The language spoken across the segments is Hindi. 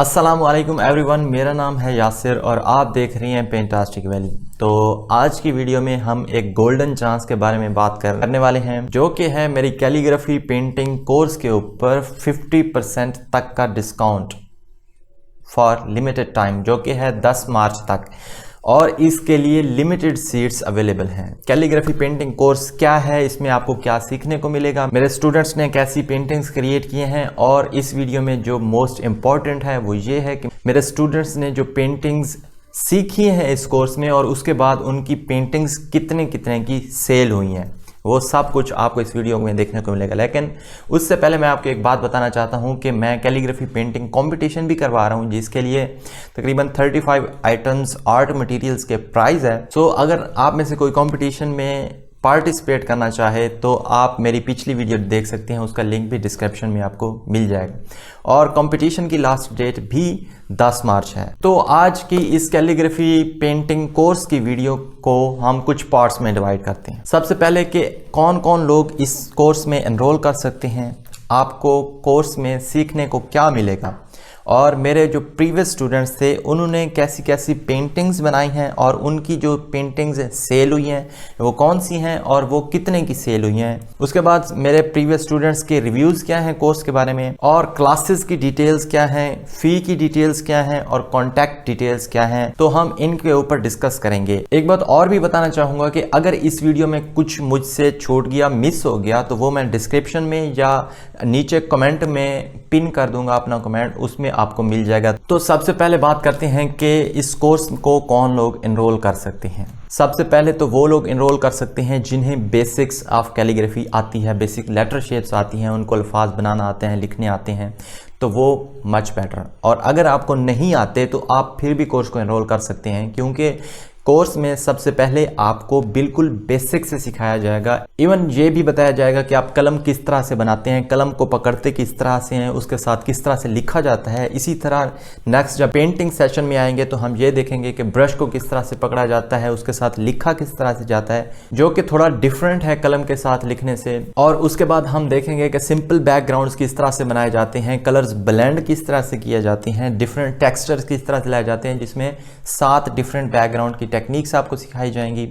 अस्सलामुअलैकुम एवरीवन, मेरा नाम है यासिर और आप देख रही हैं पेंटास्टिक वैली। तो आज की वीडियो में हम एक गोल्डन चांस के बारे में बात करने वाले हैं, जो कि है मेरी कैलीग्राफी पेंटिंग कोर्स के ऊपर 50% तक का डिस्काउंट फॉर लिमिटेड टाइम, जो कि है 10 मार्च तक, और इसके लिए लिमिटेड सीट्स अवेलेबल हैं। कैलीग्राफी पेंटिंग कोर्स क्या है, इसमें आपको क्या सीखने को मिलेगा, मेरे स्टूडेंट्स ने कैसी पेंटिंग्स क्रिएट किए हैं, और इस वीडियो में जो मोस्ट इम्पॉर्टेंट है वो ये है कि मेरे स्टूडेंट्स ने जो पेंटिंग्स सीखी हैं इस कोर्स में और उसके बाद उनकी पेंटिंग्स कितने की सेल हुई हैं, वो सब कुछ आपको इस वीडियो में देखने को मिलेगा। लेकिन उससे पहले मैं आपको एक बात बताना चाहता हूं कि मैं कैलीग्राफी पेंटिंग कंपटीशन भी करवा रहा हूं, जिसके लिए तकरीबन 35 आइटम्स आर्ट मटेरियल्स के प्राइस है। सो अगर आप में से कोई कंपटीशन में पार्टिसिपेट करना चाहे तो आप मेरी पिछली वीडियो देख सकते हैं, उसका लिंक भी डिस्क्रिप्शन में आपको मिल जाएगा। और कंपटीशन की लास्ट डेट भी 10 मार्च है। तो आज की इस कैलीग्राफी पेंटिंग कोर्स की वीडियो को हम कुछ पार्ट्स में डिवाइड करते हैं। सबसे पहले कि कौन कौन लोग इस कोर्स में एनरोल कर सकते हैं, आपको कोर्स में सीखने को क्या मिलेगा, और मेरे जो प्रीवियस स्टूडेंट्स थे उन्होंने कैसी कैसी पेंटिंग्स बनाई हैं और उनकी जो पेंटिंग्स सेल हुई हैं वो कौन सी हैं और वो कितने की सेल हुई हैं। उसके बाद मेरे प्रीवियस स्टूडेंट्स के रिव्यूज़ क्या हैं कोर्स के बारे में, और क्लासेस की डिटेल्स क्या हैं, फ़ी की डिटेल्स क्या हैं, और कॉन्टैक्ट डिटेल्स क्या हैं, तो हम इनके ऊपर डिस्कस करेंगे। एक बात और भी बताना चाहूँगा कि अगर इस वीडियो में कुछ मुझसे छूट गया, मिस हो गया, तो वो मैं डिस्क्रिप्शन में या नीचे कमेंट में पिन कर दूंगा अपना कमेंट, उसमें आपको मिल जाएगा। तो सबसे पहले बात करते हैं कि इस कोर्स को कौन लोग एनरोल कर सकते हैं। सबसे पहले तो वो लोग एनरोल कर सकते हैं जिन्हें बेसिक्स ऑफ कैलीग्राफी आती है, बेसिक लेटर शेप्स आती हैं, उनको अल्फाज बनाना आते हैं, लिखने आते हैं, तो वो मच बेटर। और अगर आपको नहीं आते तो आप फिर भी कोर्स को एनरोल कर सकते हैं, क्योंकि कोर्स में सबसे पहले आपको बिल्कुल बेसिक से सिखाया जाएगा। इवन ये भी बताया जाएगा कि आप कलम किस तरह से बनाते हैं, कलम को पकड़ते किस तरह से हैं, उसके साथ किस तरह से लिखा जाता है। इसी तरह नेक्स्ट जब पेंटिंग सेशन में आएंगे तो हम ये देखेंगे कि ब्रश को किस तरह से पकड़ा जाता है, उसके साथ लिखा किस तरह से जाता है, जो कि थोड़ा डिफरेंट है कलम के साथ लिखने से। और उसके बाद हम देखेंगे कि सिंपल बैकग्राउंड्स किस तरह से बनाए जाते हैं, कलर्स ब्लेंड किस तरह से किए जाते हैं, डिफरेंट टेक्सचर्स किस तरह से लाए जाते हैं, जिसमें 7 डिफरेंट बैकग्राउंड की टेक्निक्स आपको सिखाई जाएंगी।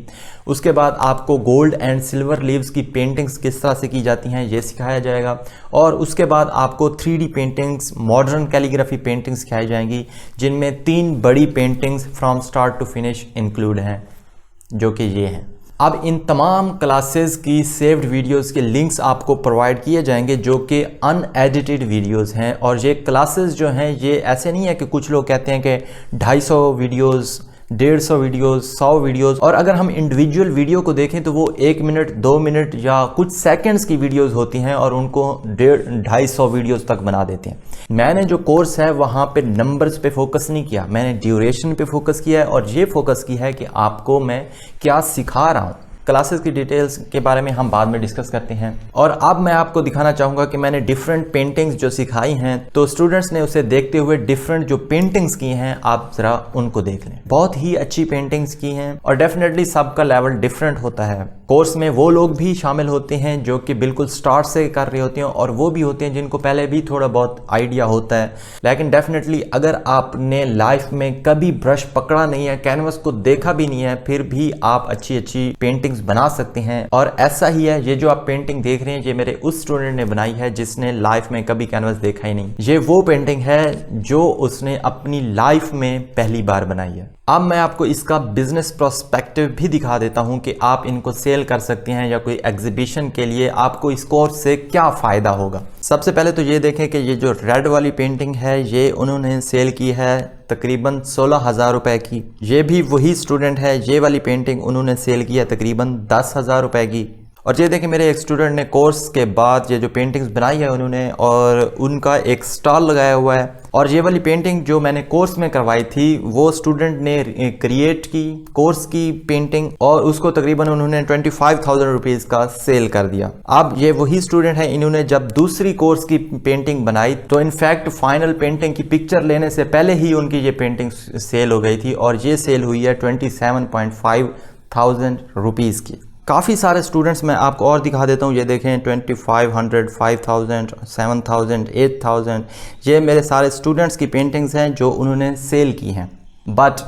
उसके बाद आपको गोल्ड एंड सिल्वर लीव्स की पेंटिंग्स किस तरह से की जाती हैं ये सिखाया जाएगा। और उसके बाद आपको 3D paintings, modern calligraphy paintings सिखाई जाएंगी, जिनमें 3 बड़ी paintings from start to finish include हैं, जो कि ये हैं। अब इन तमाम क्लासेस की सेव्ड वीडियोस के लिंक्स आपको प्रोवाइड किए जाएंगे, जो कि अनएडिटेड वीडियोस हैं। और ये क्लासेस जो हैं ये ऐसे नहीं है कि कुछ लोग कहते हैं कि 250 वीडियोस, 150 वीडियोस, 100 वीडियोस, और अगर हम इंडिविजुअल वीडियो को देखें तो वो 1 मिनट, 2 मिनट या कुछ सेकंड्स की वीडियोस होती हैं, और उनको 250 वीडियोस तक बना देते हैं। मैंने जो कोर्स है वहाँ पे नंबर्स पे फोकस नहीं किया, मैंने ड्यूरेशन पे फोकस किया है, और ये फोकस की है कि आपको मैं क्या सिखा रहा हूँ। क्लासेस की डिटेल्स के बारे में हम बाद में डिस्कस करते हैं। और अब मैं आपको दिखाना चाहूँगा कि मैंने डिफरेंट पेंटिंग्स जो सिखाई हैं, तो स्टूडेंट्स ने उसे देखते हुए डिफरेंट जो पेंटिंग्स की हैं आप ज़रा उनको देख लें। बहुत ही अच्छी पेंटिंग्स की हैं, और डेफिनेटली सबका लेवल डिफरेंट होता है। कोर्स में वो लोग भी शामिल होते हैं जो कि बिल्कुल स्टार्ट से कर रहे होते हैं, और वो भी होते हैं जिनको पहले भी थोड़ा बहुत आइडिया होता है। लेकिन डेफिनेटली अगर आपने लाइफ में कभी ब्रश पकड़ा नहीं है, कैनवस को देखा भी नहीं है, फिर भी आप अच्छी अच्छी पेंटिंग्स बना सकते हैं। और ऐसा ही है, ये जो आप पेंटिंग देख रहे हैं ये मेरे उस स्टूडेंट ने बनाई है जिसने लाइफ में कभी कैनवस देखा ही नहीं। ये वो पेंटिंग है जो उसने अपनी लाइफ में पहली बार बनाई है। अब मैं आपको इसका बिजनेस प्रोस्पेक्टिव भी दिखा देता हूं कि आप इनको सेल कर सकते हैं या कोई एग्जीबिशन के लिए आपको इस कोर्स से क्या फ़ायदा होगा। सबसे पहले तो ये देखें कि ये जो रेड वाली पेंटिंग है ये उन्होंने सेल की है तकरीबन 16,000 रुपए की। ये भी वही स्टूडेंट है, ये वाली पेंटिंग उन्होंने सेल की है तकरीबन 10,000 रुपए की। और ये देखें मेरे एक स्टूडेंट ने कोर्स के बाद ये जो पेंटिंग्स बनाई है उन्होंने, और उनका एक स्टॉल लगाया हुआ है। और ये वाली पेंटिंग जो मैंने कोर्स में करवाई थी वो स्टूडेंट ने क्रिएट की, कोर्स की पेंटिंग, और उसको तकरीबन उन्होंने 25,000 रुपीज़ का सेल कर दिया। अब ये वही स्टूडेंट है, इन्होंने जब दूसरी कोर्स की पेंटिंग बनाई तो इनफैक्ट फाइनल पेंटिंग की पिक्चर लेने से पहले ही उनकी ये पेंटिंग सेल हो गई थी, और ये सेल हुई है 27,500 रुपीज़ की। काफ़ी सारे स्टूडेंट्स मैं आपको और दिखा देता हूँ। ये देखें 2500, 5000, 7000, 8000, ये मेरे सारे स्टूडेंट्स की पेंटिंग्स हैं जो उन्होंने सेल की हैं। बट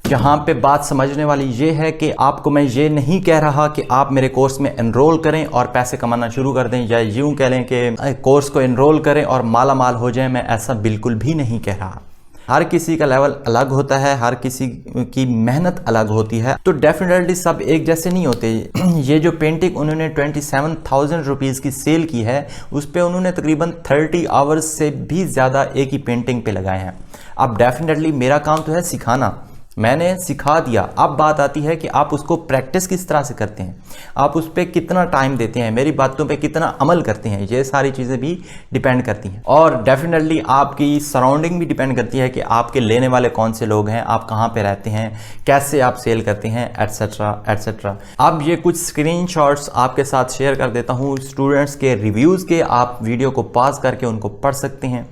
यहाँ पे बात समझने वाली ये है कि आपको मैं ये नहीं कह रहा कि आप मेरे कोर्स में एनरोल करें और पैसे कमाना शुरू कर दें, या यूँ कह लें कि कोर्स को एनरोल करें और माला माल हो जाए। मैं ऐसा बिल्कुल भी नहीं कह रहा। हर किसी का लेवल अलग होता है, हर किसी की मेहनत अलग होती है, तो डेफिनेटली सब एक जैसे नहीं होते। ये जो पेंटिंग उन्होंने 27,000 रुपीज़ की सेल की है, उस पर उन्होंने तकरीबन 30 आवर्स से भी ज़्यादा एक ही पेंटिंग पे लगाए हैं। अब डेफिनेटली मेरा काम तो है सिखाना, मैंने सिखा दिया। अब बात आती है कि आप उसको प्रैक्टिस किस तरह से करते हैं, आप उस पर कितना टाइम देते हैं, मेरी बातों पे कितना अमल करते हैं। ये सारी चीज़ें भी डिपेंड करती हैं और डेफिनेटली आपकी सराउंडिंग भी डिपेंड करती है कि आपके लेने वाले कौन से लोग हैं, आप कहाँ पे रहते हैं, कैसे आप सेल करते हैं, एटसेट्रा एटसेट्रा। अब ये कुछ स्क्रीनशॉट्स आपके साथ शेयर कर देता हूँ स्टूडेंट्स के रिव्यूज़ के, आप वीडियो को पॉज करके उनको पढ़ सकते हैं।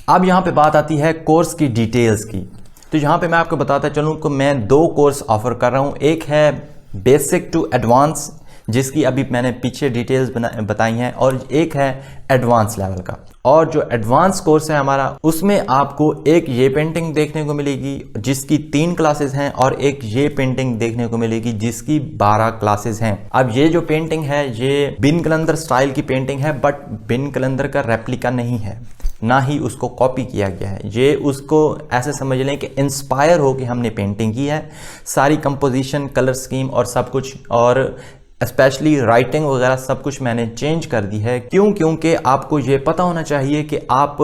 अब यहाँ पे बात आती है कोर्स की डिटेल्स की। तो यहाँ पे मैं आपको बताता चलूँ कि मैं 2 कोर्स ऑफर कर रहा हूँ। एक है बेसिक टू एडवांस, जिसकी अभी मैंने पीछे डिटेल्स बताई हैं, और एक है एडवांस लेवल का। और जो एडवांस कोर्स है हमारा, उसमें आपको एक ये पेंटिंग देखने को मिलेगी जिसकी 3 क्लासेस हैं, और एक ये पेंटिंग देखने को मिलेगी जिसकी 12 क्लासेस हैं। अब ये जो पेंटिंग है ये बिन कलंदर स्टाइल की पेंटिंग है, बट बिन कलंदर का रेप्लिका नहीं है, ना ही उसको कॉपी किया गया है। ये उसको ऐसे समझ लें कि इंस्पायर हो कि हमने पेंटिंग की है। सारी कंपोजिशन, कलर स्कीम और सब कुछ, और स्पेशली राइटिंग वगैरह सब कुछ मैंने चेंज कर दी है। क्योंकि आपको ये पता होना चाहिए कि आप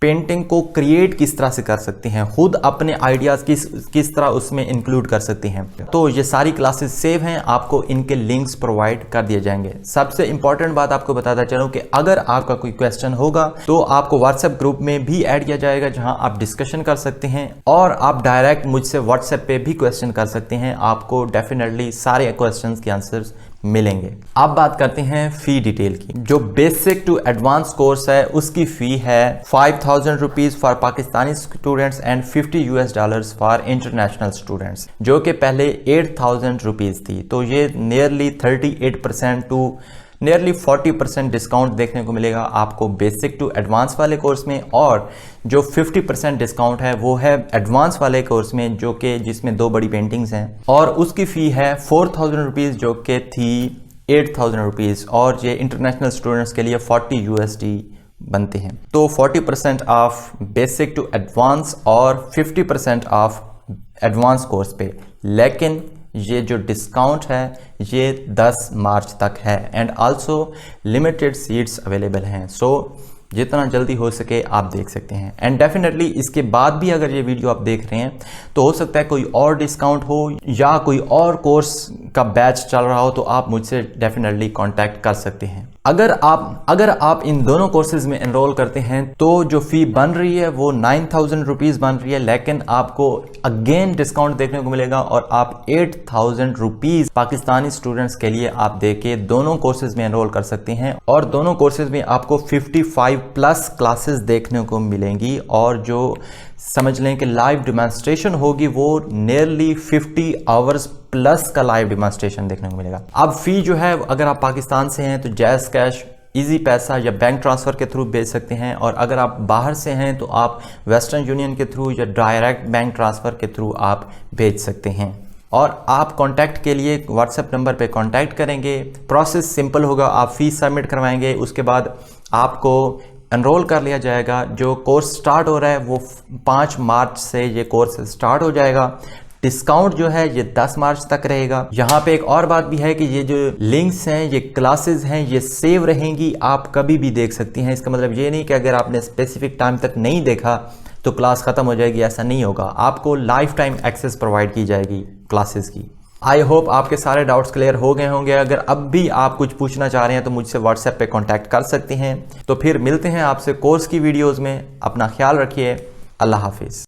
पेंटिंग को क्रिएट किस तरह से कर सकते हैं, खुद अपने आइडियाज़ किस तरह उसमें इंक्लूड कर सकते हैं। तो ये सारी क्लासेस सेव हैं, आपको इनके लिंक्स प्रोवाइड कर दिए जाएंगे। सबसे इंपॉर्टेंट बात आपको बताता चलूँ कि अगर आपका कोई क्वेश्चन होगा तो आपको व्हाट्सएप ग्रुप में भी ऐड किया जाएगा, जहां आप डिस्कशन कर सकते हैं, और आप डायरेक्ट मुझसे व्हाट्सएप पे भी क्वेश्चन कर सकते हैं। आपको डेफिनेटली सारे क्वेश्चन के आंसर्स मिलेंगे। अब बात करते हैं फी डिटेल की। जो बेसिक टू एडवांस कोर्स है उसकी फी है 5,000 rupees for Pakistani students and $50 for international students, जो कि पहले 8,000 रुपीज थी। तो ये नियरली 38% टू नियरली 40% डिस्काउंट देखने को मिलेगा आपको बेसिक टू एडवांस वाले कोर्स में, और जो 50% डिस्काउंट है वो है एडवांस वाले कोर्स में, जो कि जिसमें 2 बड़ी पेंटिंग्स हैं, और उसकी फ़ी है 4,000 रुपीज़, जो कि थी 8,000 रुपीज़, और ये इंटरनेशनल स्टूडेंट्स के लिए $40 बनते हैं। तो 40% ऑफ बेसिक टू एडवांस और 50% ऑफ एडवांस कोर्स पे। लेकिन ये जो डिस्काउंट है ये 10 मार्च तक है, and also limited seats available हैं। सो जितना जल्दी हो सके आप देख सकते हैं। एंड डेफिनेटली इसके बाद भी अगर ये वीडियो आप देख रहे हैं तो हो सकता है कोई और डिस्काउंट हो या कोई और कोर्स का बैच चल रहा हो, तो आप मुझसे डेफिनेटली कांटेक्ट कर सकते हैं। अगर आप इन दोनों कोर्सेज में एनरोल करते हैं तो जो फी बन रही है वो 9,000 रुपीज़ बन रही है, लेकिन आपको अगेन डिस्काउंट देखने को मिलेगा और आप 8,000 रुपीज़ पाकिस्तानी स्टूडेंट्स के लिए आप देके दोनों कोर्सेज में एनरोल कर सकते हैं। और दोनों कोर्सेज में आपको 55+ क्लासेस देखने को मिलेंगी, और जो समझ लें कि लाइव डेमोन्स्ट्रेशन होगी वो नियरली 50 आवर्स प्लस का लाइव डेमोन्स्ट्रेशन देखने को मिलेगा। अब फी जो है, अगर आप पाकिस्तान से हैं तो जैज़ कैश, इजी पैसा या बैंक ट्रांसफ़र के थ्रू भेज सकते हैं, और अगर आप बाहर से हैं तो आप वेस्टर्न यूनियन के थ्रू या डायरेक्ट बैंक ट्रांसफ़र के थ्रू आप भेज सकते हैं। और आप कांटेक्ट के लिए व्हाट्सएप नंबर पे कांटेक्ट करेंगे। प्रोसेस सिंपल होगा, आप फीस सबमिट करवाएंगे, उसके बाद आपको एनरोल कर लिया जाएगा। जो कोर्स स्टार्ट हो रहा है वो 5 मार्च से ये कोर्स स्टार्ट हो जाएगा। डिस्काउंट जो है ये 10 मार्च तक रहेगा। यहाँ पे एक और बात भी है कि ये जो लिंक्स हैं, ये क्लासेस हैं, ये सेव रहेंगी, आप कभी भी देख सकती हैं। इसका मतलब ये नहीं कि अगर आपने स्पेसिफिक टाइम तक नहीं देखा तो क्लास ख़त्म हो जाएगी, ऐसा नहीं होगा। आपको लाइफ टाइम एक्सेस प्रोवाइड की जाएगी क्लासेस की। आई होप आपके सारे डाउट्स क्लियर हो गए होंगे। अगर अब भी आप कुछ पूछना चाह रहे हैं तो मुझसे व्हाट्सएप पे कांटेक्ट कर सकते हैं। तो फिर मिलते हैं आपसे कोर्स की वीडियोस में। अपना ख्याल रखिए। अल्लाह हाफिज़।